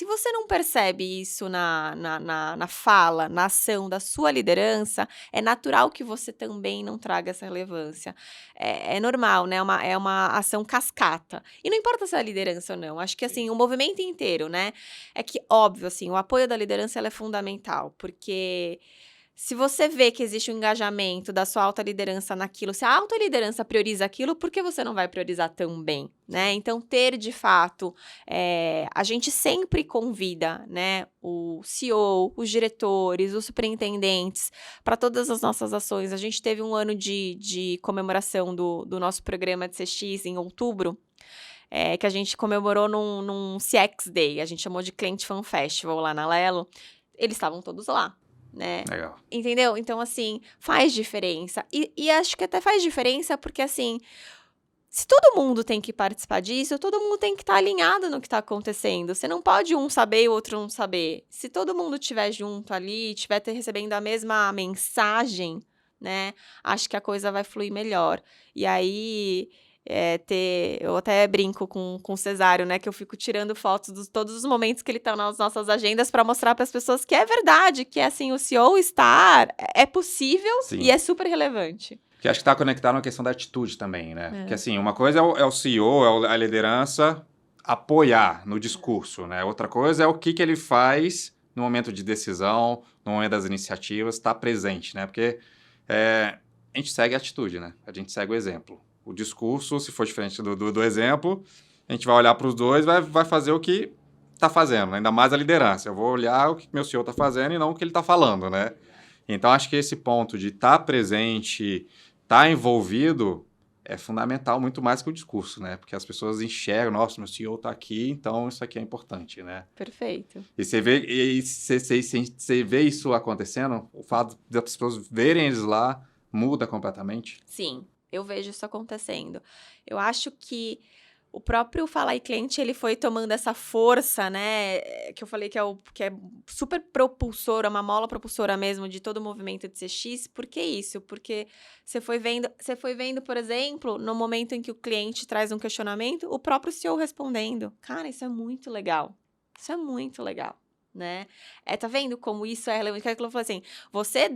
Speaker 2: você não percebe isso na fala, na ação da sua liderança, é natural que você também não traga essa relevância. É normal, né? É uma ação cascata. E não importa se é a liderança ou não. Acho que, assim, o movimento inteiro, né? É que, óbvio, assim, o apoio da liderança ela é fundamental, porque se você vê que existe um engajamento da sua alta liderança naquilo, se a alta liderança prioriza aquilo, por que você não vai priorizar também, né? Então, ter, de fato, a gente sempre convida, né, o CEO, os diretores, os superintendentes, para todas as nossas ações. A gente teve um ano de comemoração do nosso programa de CX em outubro, que a gente comemorou num CX Day, a gente chamou de Client Fan Festival lá na Lelo. Eles estavam todos lá, né?
Speaker 1: Legal.
Speaker 2: Entendeu? Então, assim, faz diferença. E acho que até faz diferença porque, assim, se todo mundo tem que participar disso, todo mundo tem que estar alinhado no que está acontecendo. Você não pode um saber e o outro não saber. Se todo mundo estiver junto ali, estiver recebendo a mesma mensagem, né? Acho que a coisa vai fluir melhor. E aí... eu até brinco com o Cesário, né, que eu fico tirando fotos de todos os momentos que ele tá nas nossas agendas para mostrar para as pessoas que é verdade, que assim, o CEO estar é possível. Sim. E é super relevante.
Speaker 1: Que acho que está conectado na questão da atitude também, né? Porque assim, uma coisa é o CEO, a liderança apoiar no discurso, né? Outra coisa é o que ele faz no momento de decisão, no momento das iniciativas, estar presente, né? Porque a gente segue a atitude, né? A gente segue o exemplo. O discurso, se for diferente do exemplo, a gente vai olhar para os dois e vai fazer o que está fazendo, ainda mais a liderança. Eu vou olhar o que meu CEO está fazendo e não o que ele está falando, né? Então, acho que esse ponto de estar presente, estar envolvido, é fundamental muito mais que o discurso, né? Porque as pessoas enxergam, nossa, meu CEO está aqui, então isso aqui é importante, né?
Speaker 2: Perfeito.
Speaker 1: E você vê isso acontecendo, o fato das pessoas verem eles lá muda completamente?
Speaker 2: Sim. Eu vejo isso acontecendo. Eu acho que o próprio Fala aí Cliente, ele foi tomando essa força, né, que eu falei que é super propulsora, uma mola propulsora mesmo de todo o movimento de CX. Por que isso? Porque você foi vendo, por exemplo, no momento em que o cliente traz um questionamento, o próprio CEO respondendo. Cara, isso é muito legal. Isso é muito legal. Né? Tá vendo como isso é relevante? Que eu falei assim, você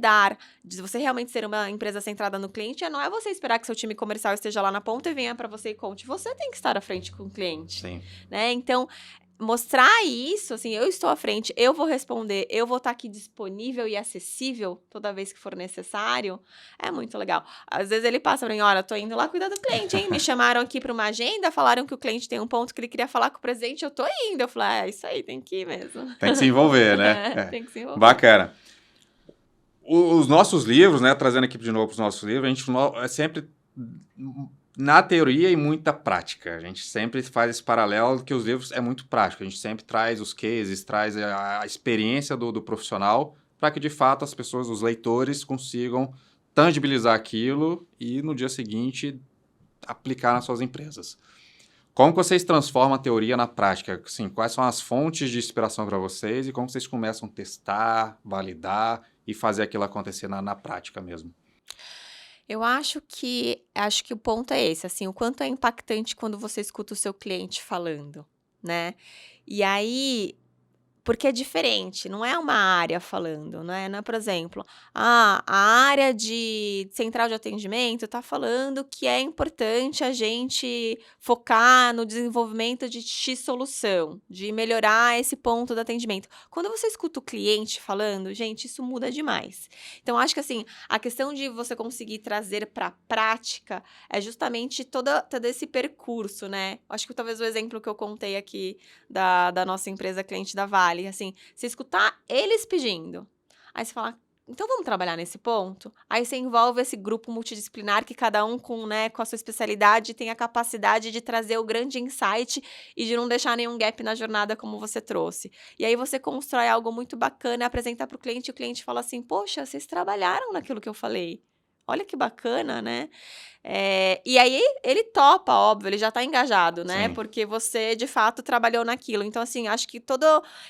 Speaker 2: realmente ser uma empresa centrada no cliente, não é você esperar que seu time comercial esteja lá na ponta e venha para você e conte. Você tem que estar à frente com o cliente.
Speaker 1: Sim.
Speaker 2: Né? Então, mostrar isso, assim, eu estou à frente, eu vou responder, eu vou estar aqui disponível e acessível toda vez que for necessário, é muito legal. Às vezes ele passa pra mim, olha, tô indo lá cuidar do cliente, hein? Me chamaram aqui para uma agenda, falaram que o cliente tem um ponto que ele queria falar com o presidente, eu tô indo. Eu falei, isso aí, tem que ir mesmo.
Speaker 1: Tem que se envolver, né?
Speaker 2: Tem que se envolver.
Speaker 1: Bacana. Os nossos livros, né, trazendo aqui de novo para os nossos livros, a gente é sempre na teoria e muita prática. A gente sempre faz esse paralelo que os livros é muito prático. A gente sempre traz os cases, traz a experiência do profissional para que, de fato, as pessoas, os leitores, consigam tangibilizar aquilo e, no dia seguinte, aplicar nas suas empresas. Como que vocês transformam a teoria na prática? Assim, quais são as fontes de inspiração para vocês e como vocês começam a testar, validar e fazer aquilo acontecer na prática mesmo?
Speaker 2: Eu acho que o ponto é esse, assim, o quanto é impactante quando você escuta o seu cliente falando, né? E aí, porque é diferente, não é uma área falando, né? Não é, por exemplo, a área de central de atendimento está falando que é importante a gente focar no desenvolvimento de X solução, de melhorar esse ponto do atendimento. Quando você escuta o cliente falando, gente, isso muda demais. Então, acho que assim, a questão de você conseguir trazer para a prática é justamente todo esse percurso, né? Acho que talvez o exemplo que eu contei aqui da nossa empresa cliente da Vale, assim, você escutar eles pedindo, aí você fala, então vamos trabalhar nesse ponto? Aí você envolve esse grupo multidisciplinar que cada um com a sua especialidade tem a capacidade de trazer o grande insight e de não deixar nenhum gap na jornada como você trouxe. E aí você constrói algo muito bacana, apresenta para o cliente e o cliente fala assim, poxa, vocês trabalharam naquilo que eu falei. Olha que bacana, né? E aí ele topa, óbvio, ele já tá engajado, né?
Speaker 1: Sim.
Speaker 2: Porque você, de fato, trabalhou naquilo. Então, assim, acho que todo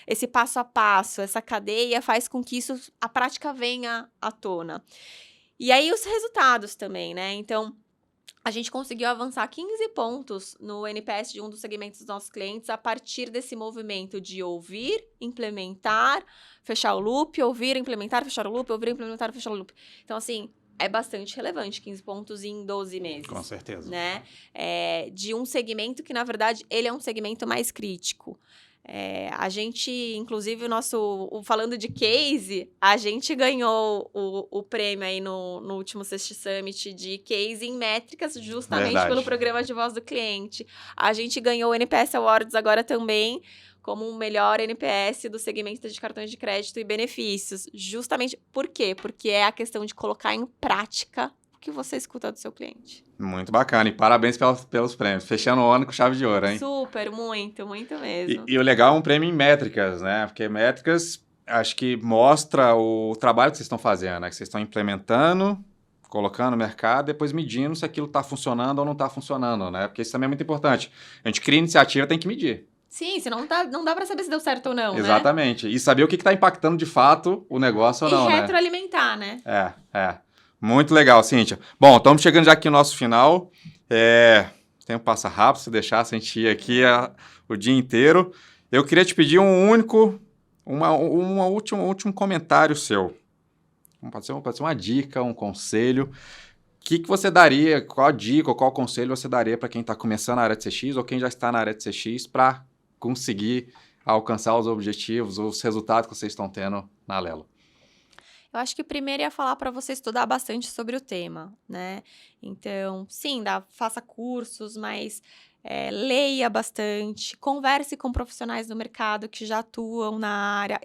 Speaker 2: esse passo a passo, essa cadeia faz com que a prática venha à tona. E aí os resultados também, né? Então, a gente conseguiu avançar 15 pontos no NPS de um dos segmentos dos nossos clientes a partir desse movimento de ouvir, implementar, fechar o loop, ouvir, implementar, fechar o loop, ouvir, implementar, fechar o loop. Então, assim, é bastante relevante, 15 pontos em 12 meses.
Speaker 1: Com certeza.
Speaker 2: Né? De um segmento que, na verdade, ele é um segmento mais crítico. A gente, inclusive, falando de case, a gente ganhou o prêmio aí no último Sexta Summit de case em métricas, justamente pelo programa de voz do cliente. A gente ganhou o NPS Awards agora também, como o melhor NPS do segmento de cartões de crédito e benefícios. Justamente por quê? Porque é a questão de colocar em prática o que você escuta do seu cliente.
Speaker 1: Muito bacana. E parabéns pelos prêmios. Fechando o ano com chave de ouro, hein?
Speaker 2: Super, muito, muito mesmo.
Speaker 1: E o legal é um prêmio em métricas, né? Porque métricas, acho que mostra o trabalho que vocês estão fazendo, né? Que vocês estão implementando, colocando no mercado, depois medindo se aquilo está funcionando ou não está funcionando, né? Porque isso também é muito importante. A gente cria iniciativa, tem que medir.
Speaker 2: Sim, senão não dá pra saber se deu certo ou não,
Speaker 1: Exatamente. Né? E saber o que está impactando de fato o negócio ou não, né?
Speaker 2: E retroalimentar, né?
Speaker 1: Muito legal, Cíntia. Bom, estamos chegando já aqui no nosso final. O tempo passa rápido, se deixasse a gente ir aqui o dia inteiro. Eu queria te pedir um último comentário seu. Pode ser uma dica, um conselho. O que você daria, qual dica ou qual conselho você daria para quem está começando na área de CX ou quem já está na área de CX para conseguir alcançar os objetivos, os resultados que vocês estão tendo na Alelo?
Speaker 2: Eu acho que primeiro ia falar para você estudar bastante sobre o tema, né? Então, sim, faça cursos, mas leia bastante, converse com profissionais do mercado que já atuam na área,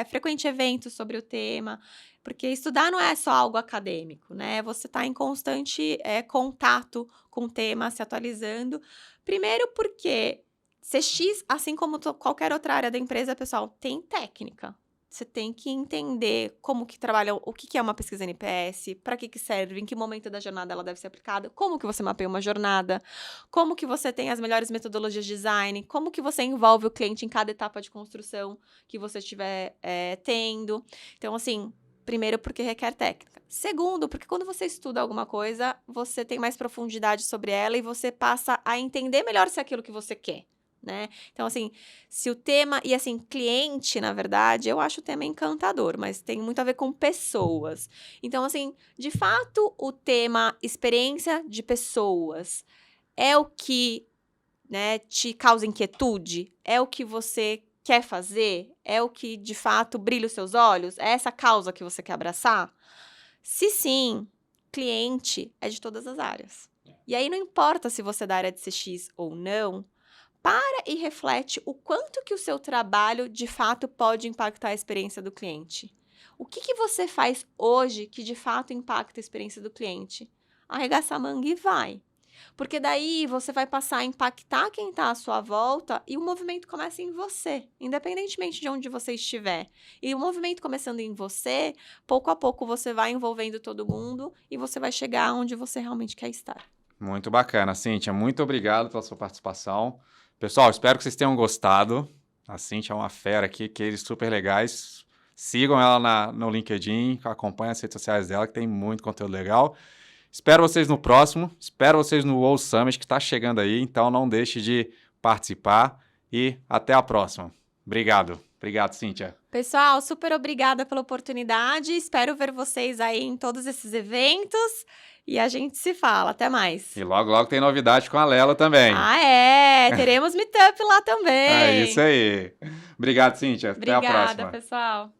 Speaker 2: frequente eventos sobre o tema, porque estudar não é só algo acadêmico, né? Você está em constante contato com o tema, se atualizando. Primeiro porque CX, assim como qualquer outra área da empresa, pessoal, tem técnica. Você tem que entender como que trabalha, o que é uma pesquisa NPS, para que serve, em que momento da jornada ela deve ser aplicada, como que você mapeia uma jornada, como que você tem as melhores metodologias de design, como que você envolve o cliente em cada etapa de construção que você estiver tendo. Então, assim, primeiro, porque requer técnica. Segundo, porque quando você estuda alguma coisa, você tem mais profundidade sobre ela e você passa a entender melhor se é aquilo que você quer. Né? Então, assim, se o tema... E, assim, cliente, na verdade, eu acho o tema encantador, mas tem muito a ver com pessoas. Então, assim, de fato, o tema experiência de pessoas é o que né, te causa inquietude? É o que você quer fazer? É o que, de fato, brilha os seus olhos? É essa causa que você quer abraçar? Se sim, cliente é de todas as áreas. E aí não importa se você é da área de CX ou não, para e reflete o quanto que o seu trabalho, de fato, pode impactar a experiência do cliente. O que você faz hoje que, de fato, impacta a experiência do cliente? Arregaça a manga e vai. Porque daí você vai passar a impactar quem está à sua volta e o movimento começa em você, independentemente de onde você estiver. E o movimento começando em você, pouco a pouco você vai envolvendo todo mundo e você vai chegar onde você realmente quer estar.
Speaker 1: Muito bacana, Cíntia. Muito obrigado pela sua participação. Pessoal, espero que vocês tenham gostado. A Cíntia é uma fera aqui, que eles super legais. Sigam ela no LinkedIn, acompanhem as redes sociais dela, que tem muito conteúdo legal. Espero vocês no próximo, espero vocês no World Summit, que está chegando aí, então não deixe de participar e até a próxima. Obrigado. Obrigado, Cíntia.
Speaker 2: Pessoal, super obrigada pela oportunidade. Espero ver vocês aí em todos esses eventos e a gente se fala. Até mais.
Speaker 1: E logo, logo tem novidade com a Lela também.
Speaker 2: Ah, é! Teremos meetup lá também.
Speaker 1: É isso aí. Obrigado, Cíntia. Até a próxima.
Speaker 2: Obrigada, pessoal.